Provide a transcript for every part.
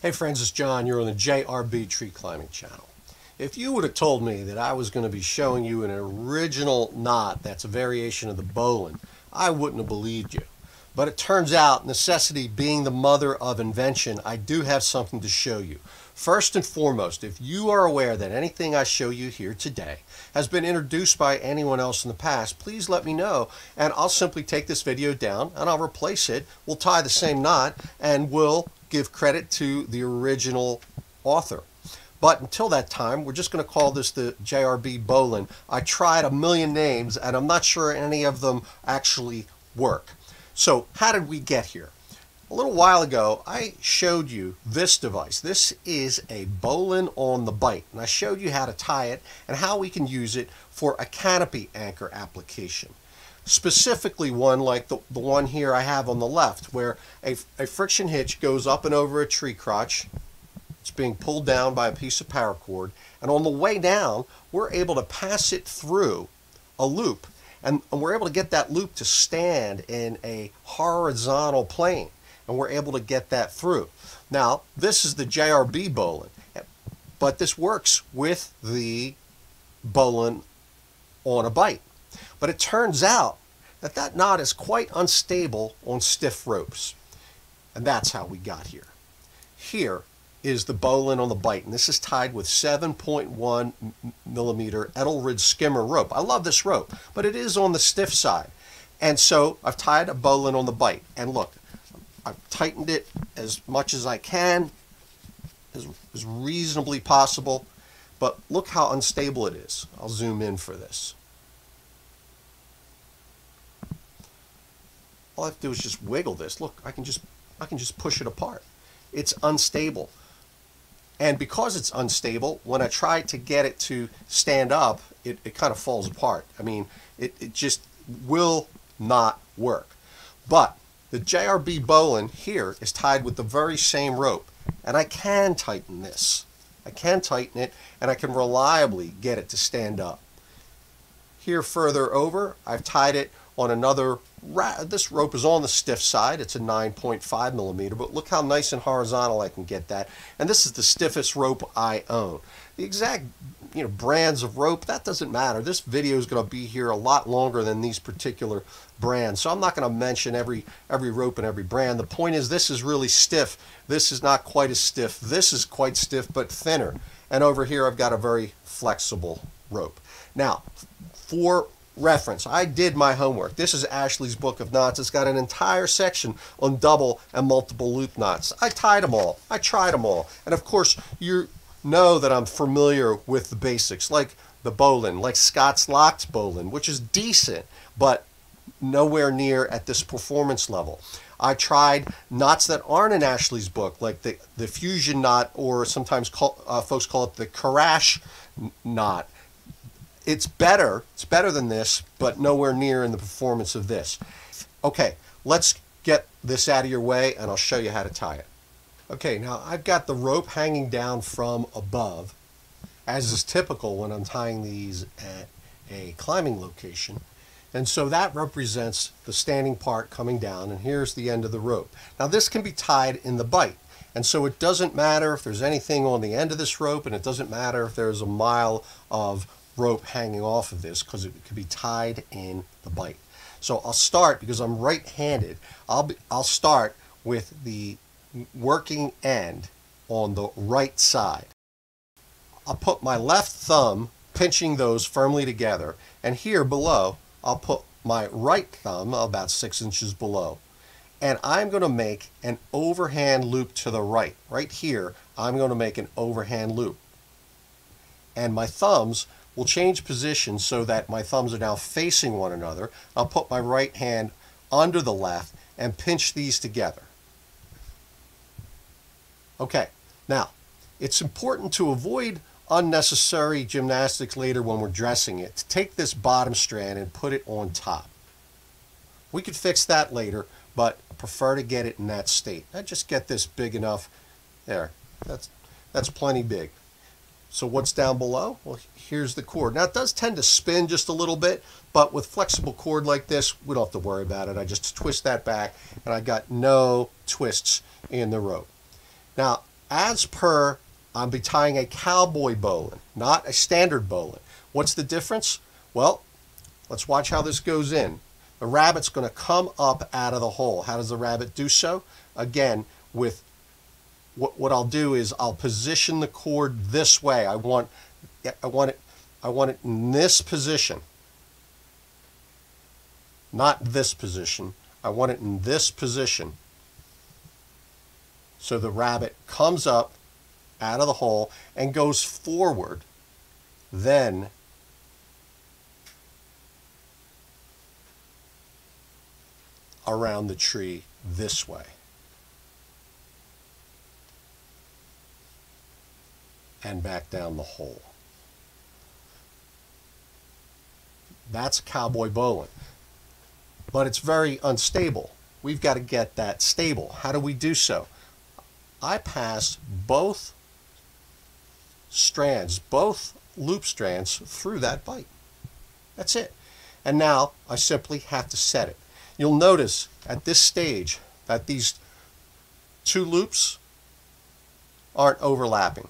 Hey friends, it's John. You're on the JRB Tree Climbing Channel. If you would have told me that I was going to be showing you an original knot that's a variation of the bowline, I wouldn't have believed you. But it turns out, necessity being the mother of invention, I do have something to show you. First and foremost, if you are aware that anything I show you here today has been introduced by anyone else in the past, please let me know, and I'll simply take this video down and I'll replace it. We'll tie the same knot and we'll give credit to the original author. But until that time, we're just going to call this the JRB bowline. I tried a million names and I'm not sure any of them actually work. So how did we get here? A little while ago, I showed you this device. This is a bowline on the bite, and I showed you how to tie it and how we can use it for a canopy anchor application. Specifically one like the one here I have on the left, where a friction hitch goes up and over a tree crotch. It's being pulled down by a piece of paracord, and on the way down, we're able to pass it through a loop, and we're able to get that loop to stand in a horizontal plane. And we're able to get that through. Now, this is the JRB bowline, but this works with the bowline on a bite. But it turns out that that knot is quite unstable on stiff ropes. And that's how we got here. Here is the bowline on the bite, and this is tied with 7.1 millimeter Edelrid skimmer rope. I love this rope, but it is on the stiff side. And so I've tied a bowline on the bite, and look, I've tightened it as much as I can, as reasonably possible, but look how unstable it is. I'll zoom in for this. All I have to do is just wiggle this. Look, I can just push it apart. It's unstable. And because it's unstable, when I try to get it to stand up, it kind of falls apart. I mean, it just will not work. But the JRB bowline here is tied with the very same rope, and I can tighten this. I can tighten it, and I can reliably get it to stand up. Here further over, I've tied it on another, this rope is on the stiff side. It's a 9.5 millimeter, but look how nice and horizontal I can get that. And this is the stiffest rope I own. The exact brands of rope, that doesn't matter. This video is going to be here a lot longer than these particular brands, so I'm not going to mention every rope and every brand. The point is, this is really stiff. This is not quite as stiff. This is quite stiff but thinner. And over here I've got a very flexible rope. Now, for reference, I did my homework. This is Ashley's Book of Knots. It's got an entire section on double and multiple loop knots. I tied them all. I tried them all. And of course, you know that I'm familiar with the basics, like the bowline, like Scott's Locked bowline, which is decent, but nowhere near at this performance level. I tried knots that aren't in Ashley's book, like the fusion knot, or sometimes folks call it the Karash knot. It's better than this, but nowhere near in the performance of this. Okay, let's get this out of your way and I'll show you how to tie it. Okay, now I've got the rope hanging down from above, as is typical when I'm tying these at a climbing location. And so that represents the standing part coming down, and here's the end of the rope. Now this can be tied in the bite, and so it doesn't matter if there's anything on the end of this rope, and it doesn't matter if there's a mile of rope hanging off of this, because it could be tied in the bite. So I'll start, because I'm right-handed, I'll start with the working end on the right side. I'll put my left thumb pinching those firmly together, and here below I'll put my right thumb about 6 inches below, and I'm going to make an overhand loop to the right. Right here I'm going to make an overhand loop, and my thumbs will change position so that my thumbs are now facing one another. I'll put my right hand under the left and pinch these together. Okay, now it's important to avoid unnecessary gymnastics later when we're dressing it, to take this bottom strand and put it on top. We could fix that later, but I prefer to get it in that state. I just get this big enough. There, that's plenty big. So what's down below? Well, here's the cord. Now it does tend to spin just a little bit, but with flexible cord like this, we don't have to worry about it. I just twist that back and I got no twists in the rope. Now as per, I'll be tying a cowboy bowline, not a standard bowline. What's the difference? Well, let's watch how this goes in. The rabbit's going to come up out of the hole. How does the rabbit do so? Again, with what I'll do is I'll position the cord this way. I want it in this position, not this position. I want it in this position. So the rabbit comes up out of the hole and goes forward, then around the tree this way. And back down the hole. That's cowboy bowline. But it's very unstable. We've got to get that stable. How do we do so? I pass both strands, both loop strands through that bite. That's it. And now I simply have to set it. You'll notice at this stage that these two loops aren't overlapping.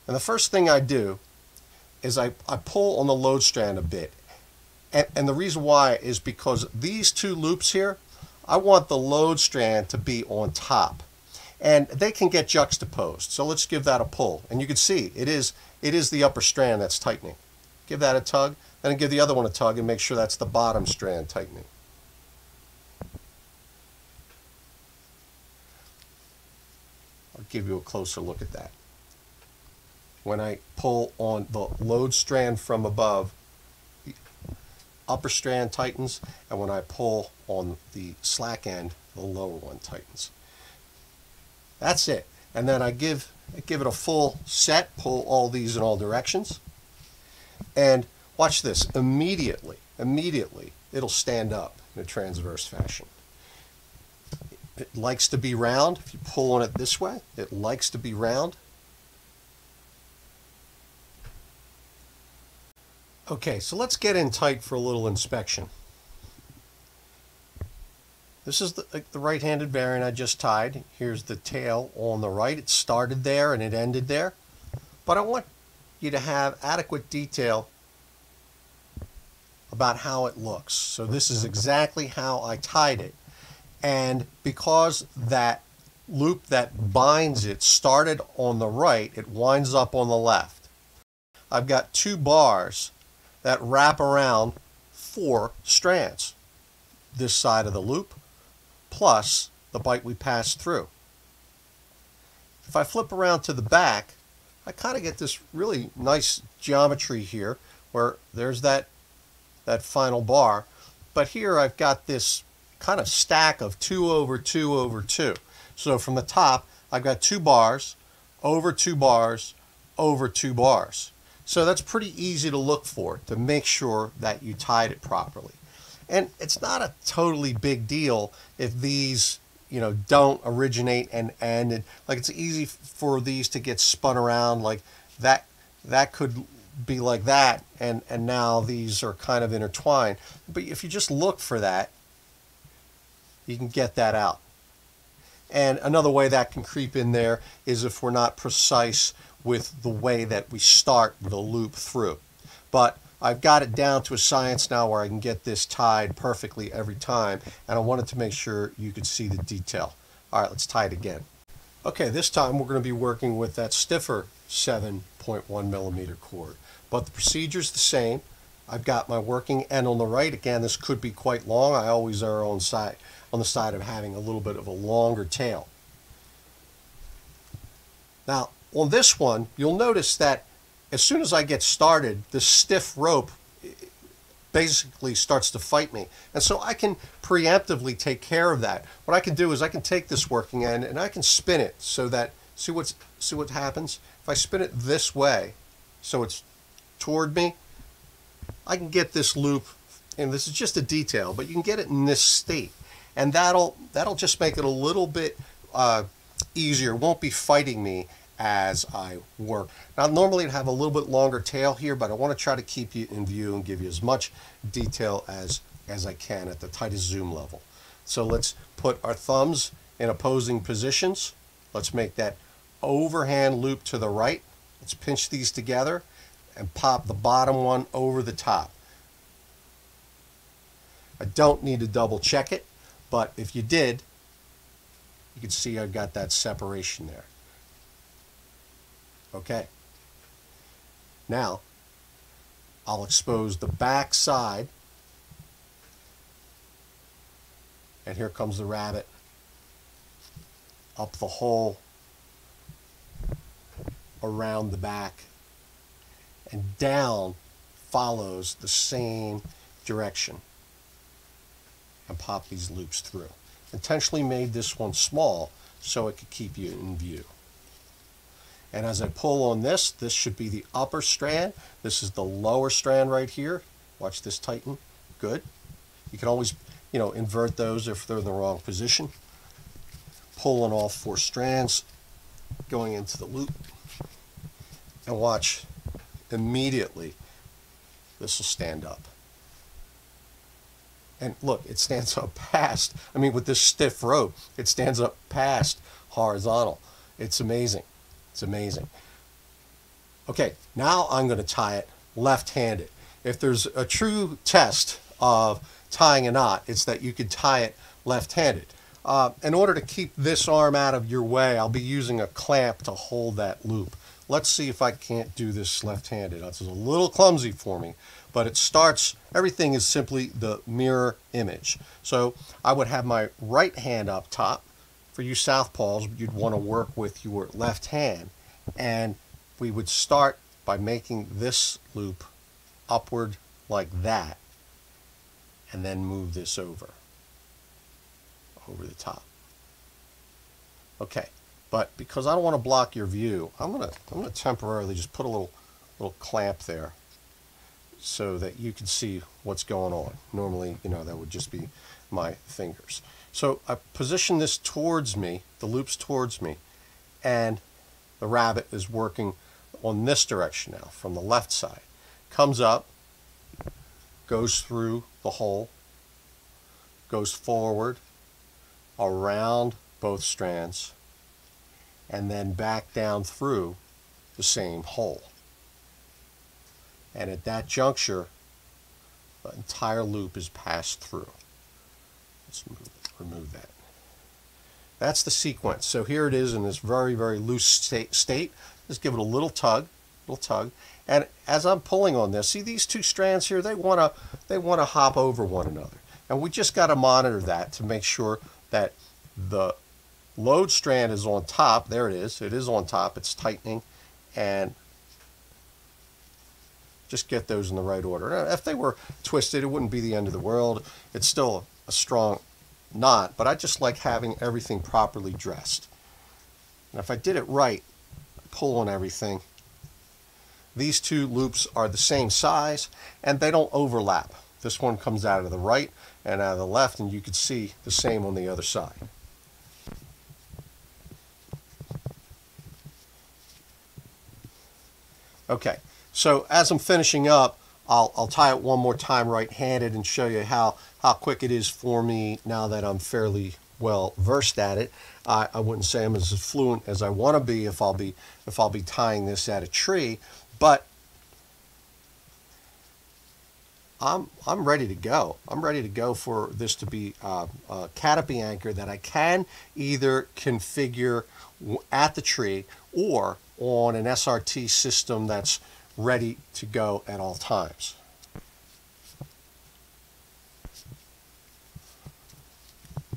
And the first thing I do is I pull on the load strand a bit. And the reason why is because these two loops here, I want the load strand to be on top. And they can get juxtaposed. So let's give that a pull. And you can see it is the upper strand that's tightening. Give that a tug, then give the other one a tug and make sure that's the bottom strand tightening. I'll give you a closer look at that. When I pull on the load strand from above, the upper strand tightens, and when I pull on the slack end, the lower one tightens. That's it. And then I give it a full set, pull all these in all directions, and watch this. Immediately, it'll stand up in a transverse fashion. It likes to be round. If you pull on it this way, it likes to be round. Okay, so let's get in tight for a little inspection. This is the right-handed bearing I just tied. Here's the tail on the right. It started there and it ended there. But I want you to have adequate detail about how it looks. So this is exactly how I tied it. And because that loop that binds it started on the right, it winds up on the left. I've got two bars that wrap around 4 strands. This side of the loop, plus the bite we passed through. If I flip around to the back, I kind of get this really nice geometry here where there's that final bar. But here I've got this kind of stack of 2 over 2 over 2. So from the top, I've got 2 bars, over 2 bars, over 2 bars. So that's pretty easy to look for to make sure that you tied it properly. And it's not a totally big deal if these, don't originate and end. Like it's easy for these to get spun around like that. That could be like that, and now these are kind of intertwined. But if you just look for that, you can get that out. And another way that can creep in there is if we're not precise with the way that we start the loop through. But I've got it down to a science now where I can get this tied perfectly every time, and I wanted to make sure you could see the detail. All right, let's tie it again. Okay, this time we're going to be working with that stiffer 7.1 millimeter cord, but the procedure's the same. I've got my working end on the right. Again, this could be quite long. I always err on the side of having a little bit of a longer tail. Now, on this one, you'll notice that as soon as I get started, the stiff rope basically starts to fight me. And so I can preemptively take care of that. What I can do is I can take this working end and I can spin it so that, see what happens? If I spin it this way, so it's toward me, I can get this loop, and this is just a detail, but you can get it in this state. And that'll just make it a little bit easier. It won't be fighting me as I work. Now normally I'd have a little bit longer tail here, but I want to try to keep you in view and give you as much detail as I can at the tightest zoom level. So let's put our thumbs in opposing positions Let's make that overhand loop to the right. Let's pinch these together and pop the bottom one over the top. I don't need to double check it, but if you did, you can see I've got that separation there. Okay. Now, I'll expose the back side, and here comes the rabbit up the hole around the back, and down follows the same direction, and pop these loops through. Intentionally made this one small so it could keep you in view. And as I pull on this, this should be the upper strand. This is the lower strand right here. Watch this tighten. Good. You can always, invert those if they're in the wrong position. Pull on all 4 strands, going into the loop. And watch, immediately, this will stand up. And look, it stands up past, with this stiff rope, it stands up past horizontal. It's amazing. It's amazing. Okay, now I'm going to tie it left-handed. If there's a true test of tying a knot, it's that you can tie it left-handed. In order to keep this arm out of your way, I'll be using a clamp to hold that loop. Let's see if I can't do this left-handed. This is a little clumsy for me, but it starts, everything is simply the mirror image. So I would have my right hand up top. For you southpaws, you'd want to work with your left hand, and we would start by making this loop upward like that, and then move this over the top. Okay. But because I don't want to block your view, I'm gonna temporarily just put a little clamp there so that you can see what's going on. Normally, that would just be my fingers. So I position this towards me, the loop's towards me, and the rabbit is working on this direction now from the left side. Comes up, goes through the hole, goes forward, around both strands, and then back down through the same hole. And at that juncture, the entire loop is passed through. Let's remove that. That's the sequence. So here it is in this very, very loose state. Just give it a little tug. And as I'm pulling on this, see these 2 strands here, they want to hop over one another. And we just got to monitor that to make sure that the load strand is on top. There it is. It is on top. It's tightening. And just get those in the right order. Now, if they were twisted, it wouldn't be the end of the world. It's still a strong knot, but I just like having everything properly dressed. And if I did it right, pull on everything. These 2 loops are the same size, and they don't overlap. This one comes out of the right and out of the left, and you can see the same on the other side. Okay, so as I'm finishing up, I'll tie it one more time right-handed and show you how quick it is for me now that I'm fairly well versed at it. I wouldn't say I'm as fluent as I want to be if I'll be tying this at a tree, but I'm ready to go. I'm ready to go for this to be a canopy anchor that I can either configure at the tree or on an SRT system that's ready to go at all times.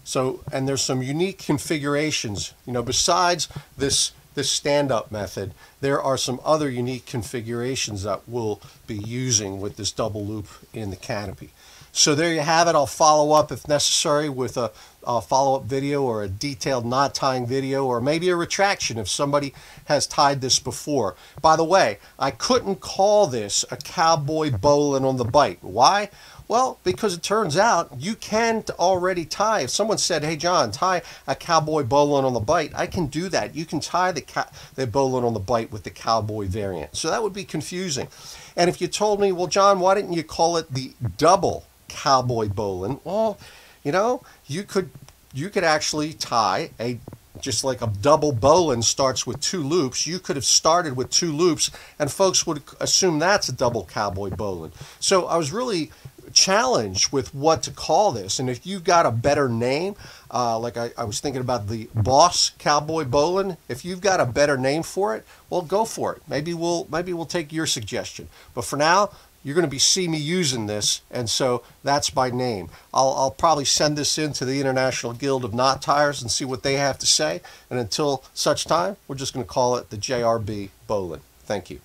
So, and there's some unique configurations, besides this stand-up method, there are some other unique configurations that we'll be using with this double loop in the canopy. So there you have it. I'll follow up if necessary with a follow-up video or a detailed knot tying video, or maybe a retraction if somebody has tied this before. By the way, I couldn't call this a cowboy bowline on the bite. Why? Well, because it turns out you can already tie. If someone said, hey John, tie a cowboy bowline on the bite, I can do that. You can tie the bowline on the bite with the cowboy variant. So that would be confusing. And if you told me, well John, why didn't you call it the double cowboy bowline? Well, you could actually tie a just like a double bowline starts with 2 loops, you could have started with 2 loops and folks would assume that's a double cowboy bowline. So I was really challenged with what to call this, and if you've got a better name, like I was thinking about the Boss Cowboy Bowline. If you've got a better name for it, well, go for it. Maybe we'll take your suggestion. But for now, you're going to see me using this, and so that's my name. I'll probably send this in to the International Guild of Knot Tiers and see what they have to say. And until such time, we're just going to call it the JRB Bowline. Thank you.